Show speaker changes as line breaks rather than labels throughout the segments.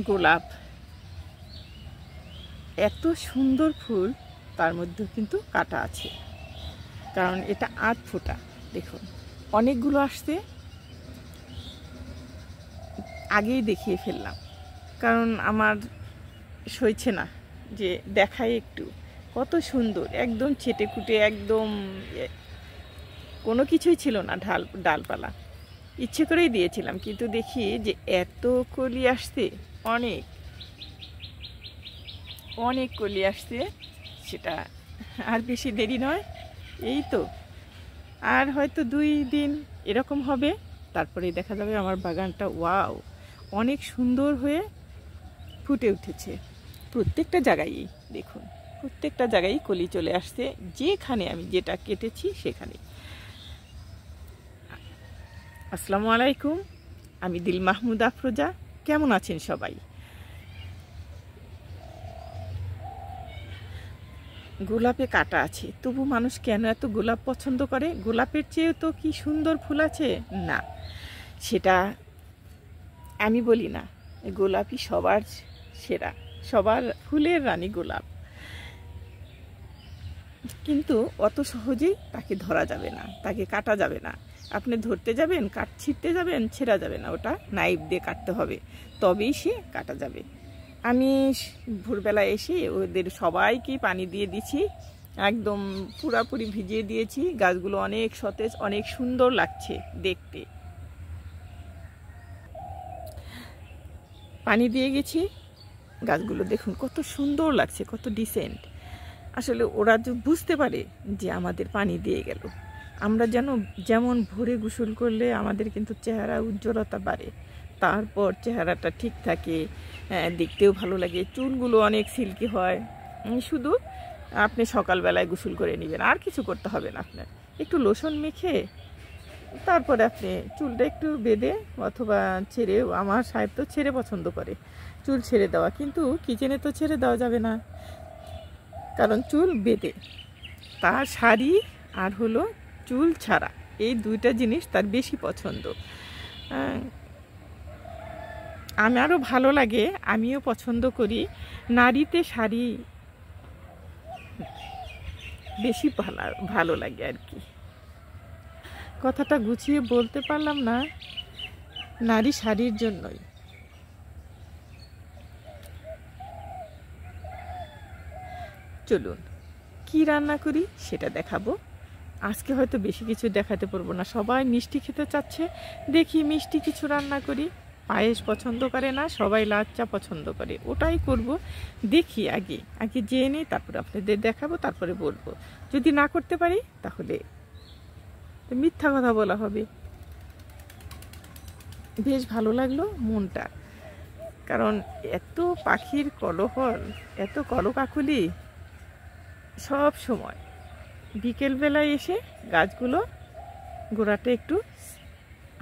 গোলাপ, এত সুন্দর ফুল, তার মধ্যেও কিন্তু কাটা আছে, কারণ এটা 8 ফোঁটা। দেখুন অনেকগুলো আসছে, আগেই দেখিয়ে ফেললাম, কারণ আমার সইছে না যে দেখাই একটু। কত সুন্দর, একদম ছেটে কুটে, একদম কোনো কিছুই ছিল না ডালপালা। ইচ্ছে করেই দিয়েছিলাম, কিন্তু দেখি যে এত কলি আসছে, অনেক অনেক কলি আসছে। সেটা আর বেশি দেরি নয়, এই তো আর হয়তো 2 দিন এরকম হবে, তারপরে দেখা যাবে আমার বাগানটা ওয়াও অনেক সুন্দর হয়ে ফুটে উঠেছে। প্রত্যেকটা জায়গায় দেখুন, প্রত্যেকটা জায়গায় কলি চলে আসছে, যেখানে আমি যেটা কেটেছি সেখানে। আসসালামু আলাইকুম, আমি দিল মাহমুদ আফরোজা। কেমন আছেন সবাই? গোলাপে কাটা আছে, তবু মানুষ কেন এত গোলাপ পছন্দ করে? গোলাপের চেয়েও তো কি সুন্দর ফুল আছে না, সেটা আমি বলি না। গোলাপই সবার সেরা, সবার ফুলের রানী গোলাপ, কিন্তু অত সহজেই তাকে ধরা যাবে না, তাকে কাটা যাবে না। আপনি ধরতে যাবেন, কাট ছিঁড়তে যাবেন, ছেঁড়া যাবে না, ওটা নাইফ দিয়ে কাটতে হবে, তবেই সে কাটা যাবে। আমি ভোরবেলা এসে ওদের সবাইকে পানি দিয়ে দিছি, একদম পুরাপুরি ভিজিয়ে দিয়েছি। গাছগুলো অনেক সতেজ, অনেক সুন্দর লাগছে দেখতে। পানি দিয়ে গেছি, গাছগুলো দেখুন কত সুন্দর লাগছে, কত ডিসেন্ট। আসলে ওরা যে বুঝতে পারে যে আমাদের পানি দিয়ে গেল, আমরা যেমন ভোরে গোসল করলে আমাদের কিন্তু চেহারা উজ্জ্বলতা বাড়ে, তারপর চেহারাটা ঠিক থাকে, দেখতেও ভালো লাগে, চুলগুলো অনেক সিল্কি হয়। শুধু আপনি সকালবেলায় গোসল করে নেবেন, আর কিছু করতে হবে না আপনার। একটু লোশন মেখে তারপরে আপনি চুলটা একটু বেঁধে অথবা ছেড়েও, আমার সাহেব তো ছেড়ে পছন্দ করে, চুল ছেড়ে দেওয়া, কিন্তু কিচেনে তো ছেড়ে দেওয়া যাবে না, কারণ চুল বেঁধে। তার শাড়ি আর হলো চুল ছাড়া, এই 2টা জিনিস তার বেশি পছন্দ। আমারও ভালো লাগে, আমিও পছন্দ করি। নারীতে শাড়ি বেশি ভালো লাগে আর কি। কথাটা গুছিয়ে বলতে পারলাম না, নারী শাড়ির জন্যই। চলুন কি রান্না করি সেটা দেখাবো। আজকে হয়তো বেশি কিছু দেখাতে পারবো না, সবাই মিষ্টি খেতে চাচ্ছে, দেখি মিষ্টি কিছু রান্না করি। পায়েস পছন্দ করে না সবাই, লাল চা পছন্দ করে, ওটাই করব। দেখি আগে আগে যেয়ে নিই, তারপরে আপনাদের দেখাবো, তারপরে বলবো। যদি না করতে পারি তাহলে মিথ্যা কথা বলা হবে। বেশ ভালো লাগলো মনটা, কারণ এত পাখির কোলাহল, এত কলকাকলি, সব সময় বিকেলবেলায় এসে গাছগুলো গোড়াটা একটু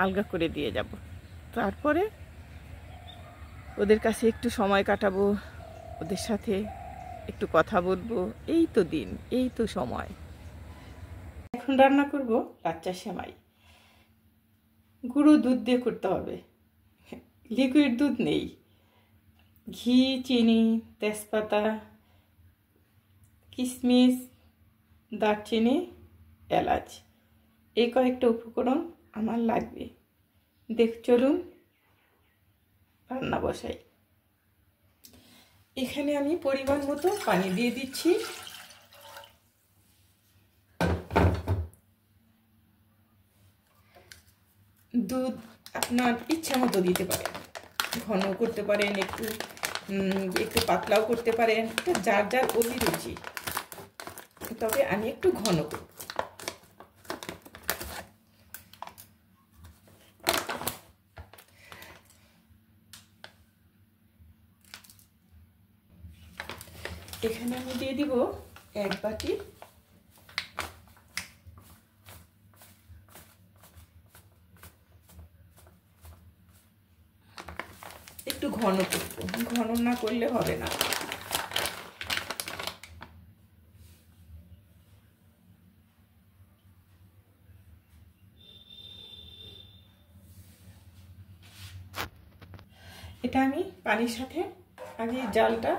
আলগা করে দিয়ে যাব, তারপরে ওদের কাছে একটু সময় কাটাবো, ওদের সাথে একটু কথা বলবো। এই তো দিন, এই তো সময়। এখন রান্না করব লাচ্চা সেমাই। গুঁড়ো দুধ দিয়ে করতে হবে, লিকুইড দুধ নেই। ঘি, চিনি, তেজপাতা, কিশমিশ, দারচিনি, এলাচ, এই কয়েকটা উপকরণ আমার লাগবে। চলুন রান্না বসাই। এখানে আমি পরিমাণ মতো পানি দিয়ে দিচ্ছি। দুধ আপনার ইচ্ছা মতো দিতে পারেন, ঘন করতে পারেন, একটু একটু পাতলাও করতে পারেন, এটা যার যার অভিরুচি, তবে আমি একটু ঘন করব। এখানে আমি দিয়ে দিব 1 বাটি একটু ঘন করব, ঘন না করলে হবে না। এটা আমি পানির সাথে আগে জালটা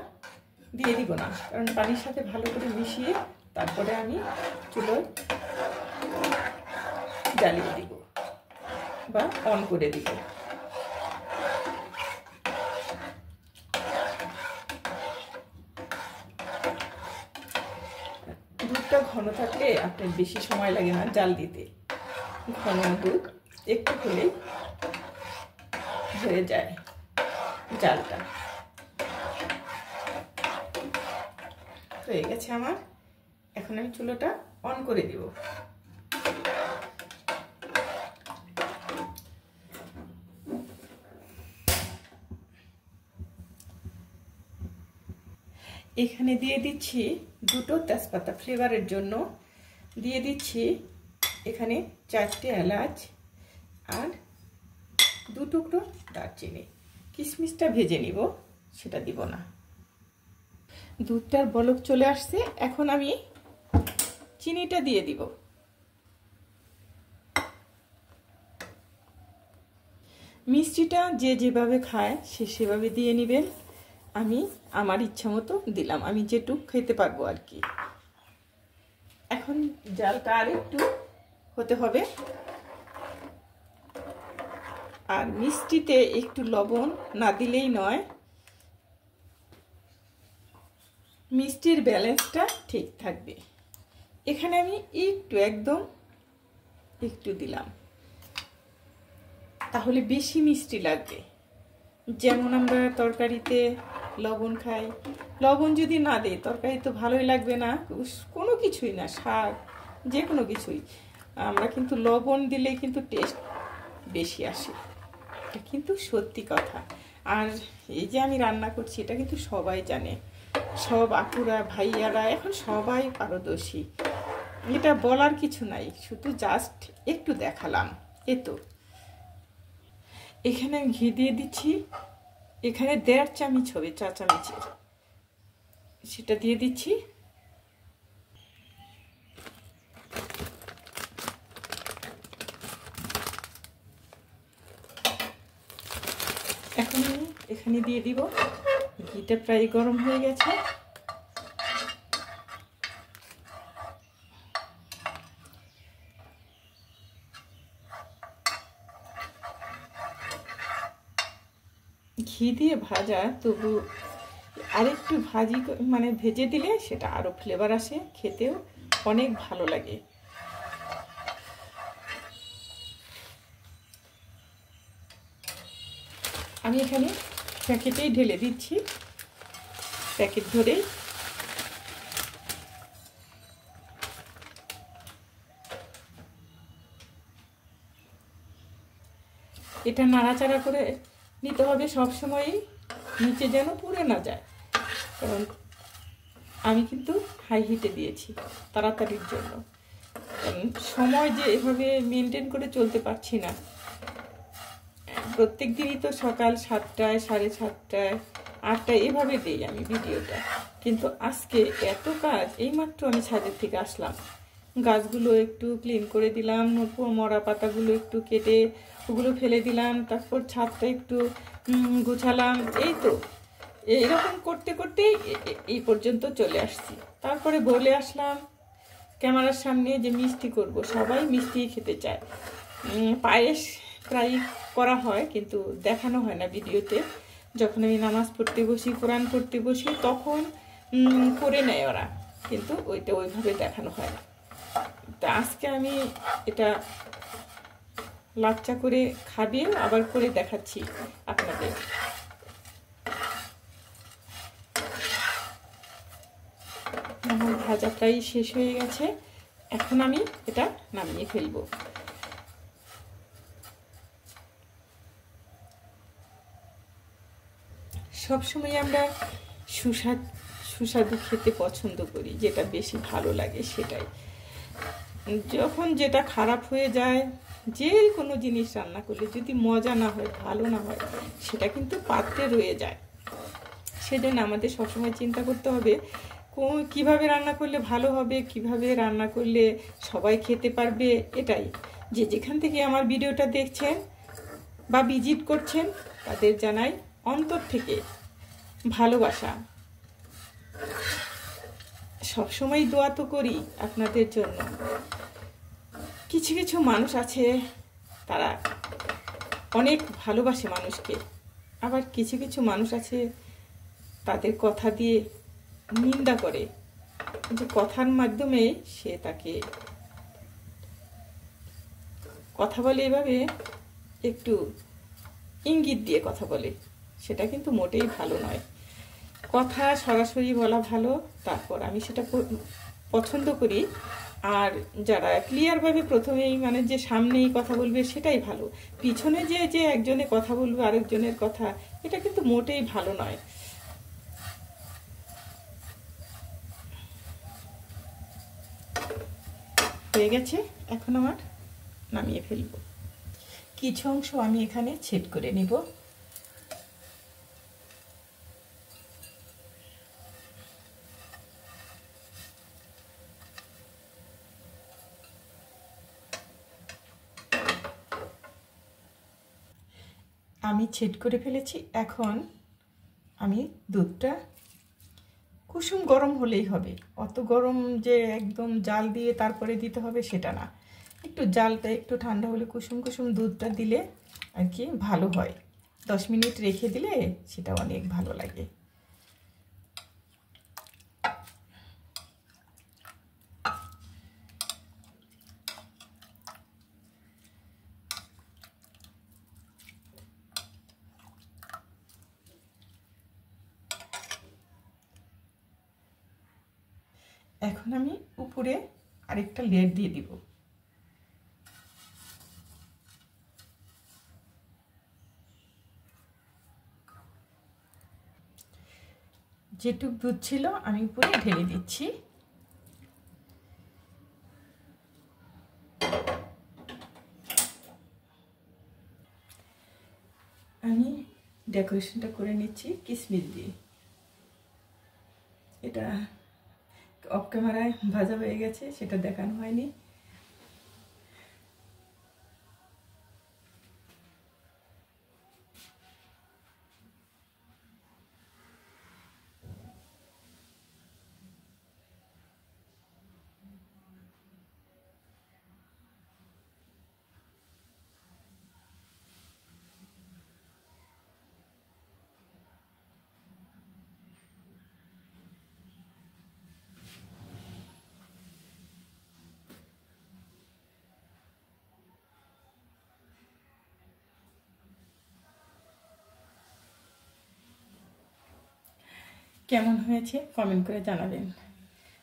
দিয়ে দিব না, কারণ পানির সাথে ভালো করে মিশিয়ে তারপরে আমি চুলোয় জ্বালিয়ে দিব বা অন করে দিব। দুধটা ঘন থাকলে আপনার বেশি সময় লাগে না জাল দিতে। ঘন দুধ একটু হলেই হয়ে যায় জালটা। হয়ে গেছে আমার। এখন আমি চুলোটা অন করে দিব। এখানে দিয়ে দিচ্ছি দুটো তেজপাতা ফ্লেভারের জন্য, দিয়ে দিচ্ছি এখানে 4টে এলাচ আর 2 টুকরো দারচিনি। কিশমিশটা ভেজে নিব, সেটা দিব না। দুধটার বলক চলে আসছে, এখন আমি চিনিটা দিয়ে দিব। মিষ্টিটা যে যেভাবে খায় সে সেভাবে দিয়ে নেবেন। আমি আমার ইচ্ছা মতো দিলাম, আমি যেটুক খেতে পারবো আর কি। এখন জালটা আর একটু হতে হবে। আর মিষ্টিতে একটু লবণ না দিলেই নয়, মিষ্টির ব্যালেন্সটা ঠিক থাকবে। এখানে আমি একটু একদম একটু দিলাম, তাহলে বেশি মিষ্টি লাগবে। যেমন আমরা তরকারিতে লবণ খাই, লবণ যদি না দেয় তরকারি তো ভালোই লাগবে না, কোনো কিছুই না, শাক যে কোনো কিছুই। আমরা কিন্তু লবণ দিলে কিন্তু টেস্ট বেশি আসে, এটা কিন্তু সত্যি কথা। আর এই যে আমি রান্না করছি এটা কিন্তু সবাই জানে, সব আপুরা ভাইয়ারা এখন সবাই পারদর্শী, এটা বলার কিছু নাই, শুধু জাস্ট একটু দেখালাম। এতো এখানে আমি ঘি দিয়ে দিচ্ছি, এখানে 1.5 চামচ হবে, 4 চামচের, সেটা দিয়ে দিচ্ছি। এখন আমি এখানে দিয়ে দিব, ঘিটা প্রায় গরম হয়ে গেছে। ঘি দিয়ে ভাজা, তবু আরেকটু মানে ভেজে দিলে সেটা আরো ফ্লেভার আসে, খেতেও অনেক ভালো লাগে। আমি এখানে প্যাকেটেই ঢেলে দিচ্ছি, প্যাকেট ধরে। এটা নাড়াচাড়া করে নিতে হবে সবসময়ই, নিচে যেন পুড়ে না যায়, কারণ আমি কিন্তু হাই হিটে দিয়েছি তাড়াতাড়ির জন্য। সময় যে এভাবে মেনটেন করে চলতে পারছি না, প্রত্যেক দিনই তো সকাল 7টায়, 7:30টায়, 8টায় এভাবে দিই আমি ভিডিওটা, কিন্তু আজকে এত কাজ, এইমাত্র আমি ছাদের থেকে আসলাম, গাছগুলো একটু ক্লিন করে দিলাম, মরা পাতাগুলো একটু কেটে ওগুলো ফেলে দিলাম, তারপর ছাদটা একটু গুছালাম, এই তো এরকম করতে করতেই এই পর্যন্ত চলে আসছি। তারপরে বলে আসলাম ক্যামেরার সামনে যে মিষ্টি করব, সবাই মিষ্টি খেতে চায়। পায়েস প্রায় করা হয় কিন্তু দেখানো হয় না ভিডিওতে। যখন আমি নামাজ পড়তে বসি, কোরআন পড়তে বসি, তখন করে নেয় ওরা, কিন্তু ওইটা ওইভাবে দেখানো হয় না। তা আজকে আমি এটা লাচ্চা করে খাবিয়ে আবার করে দেখাচ্ছি আপনাদের। আমার ভাজা প্রায় শেষ হয়ে গেছে, এখন আমি এটা নামিয়ে ফেলবো। সবসময় আমরা সুস্বাদু খেতে পছন্দ করি, যেটা বেশি ভালো লাগে সেটাই। যখন যেটা খারাপ হয়ে যায়, যে কোনো জিনিস রান্না করলে যদি মজা না হয়, ভালো না হয়, সেটা কিন্তু পাত্রে রয়ে যায়। সেজন্য আমাদের সবসময় চিন্তা করতে হবে কিভাবে রান্না করলে ভালো হবে, কিভাবে রান্না করলে সবাই খেতে পারবে। এটাই, যে যেখান থেকে আমার ভিডিওটা দেখছেন বা ভিজিট করছেন তাদের জানাই অন্তর থেকে ভালোবাসা। সবসময় দোয়া তো করি আপনাদের জন্য। কিছু কিছু মানুষ আছে তারা অনেক ভালোবাসে মানুষকে, আবার কিছু কিছু মানুষ আছে তাদের কথা দিয়ে নিন্দা করে, যে কথার মাধ্যমে সে তাকে কথা বলে, এভাবে একটু ইঙ্গিত দিয়ে কথা বলে, সেটা কিন্তু মোটেই ভালো নয়। কথা সরাসরি বলা ভালো, তারপর আমি সেটা পছন্দ করি। আর যারা ক্লিয়ারভাবে প্রথমেই মানে যে সামনেই কথা বলবে সেটাই ভালো, পিছনে যে যে একজনে কথা বলবে আরেকজনের কথা, এটা কিন্তু মোটেই ভালো নয়। হয়ে গেছে, এখন আমার নামিয়ে ফেলবো। কিছু অংশ আমি এখানে ছেদ করে নিব। আমি ছেদ করে ফেলেছি। এখন আমি দুধটা কুসুম গরম হলেই হবে, অত গরম যে একদম জাল দিয়ে তারপরে দিতে হবে সেটা না, একটু জালটা একটু ঠান্ডা হলে কুসুম কুসুম দুধটা দিলে আর কি ভালো হয়। 10 মিনিট রেখে দিলে সেটা অনেক ভালো লাগে। এখন আমি উপরে আরেকটা লেয়ার দিয়ে দিব। যেটুক দুধ ছিল আমি উপরে ঢেলে দিচ্ছি। আমি ডেকোরেশনটা করে নিচ্ছি কিশমিশ দিয়ে। এটা অফ ক্যামেরায় ভাজা হয়ে গেছে, সেটা দেখানো হয়নি। কেমন হয়েছে কমেন্ট করে জানাবেন।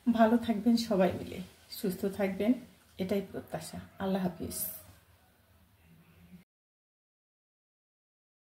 ভালো থাকবেন সবাই মিলে, সুস্থ থাকবেন, এটাই প্রত্যাশা। আল্লাহ হাফিজ।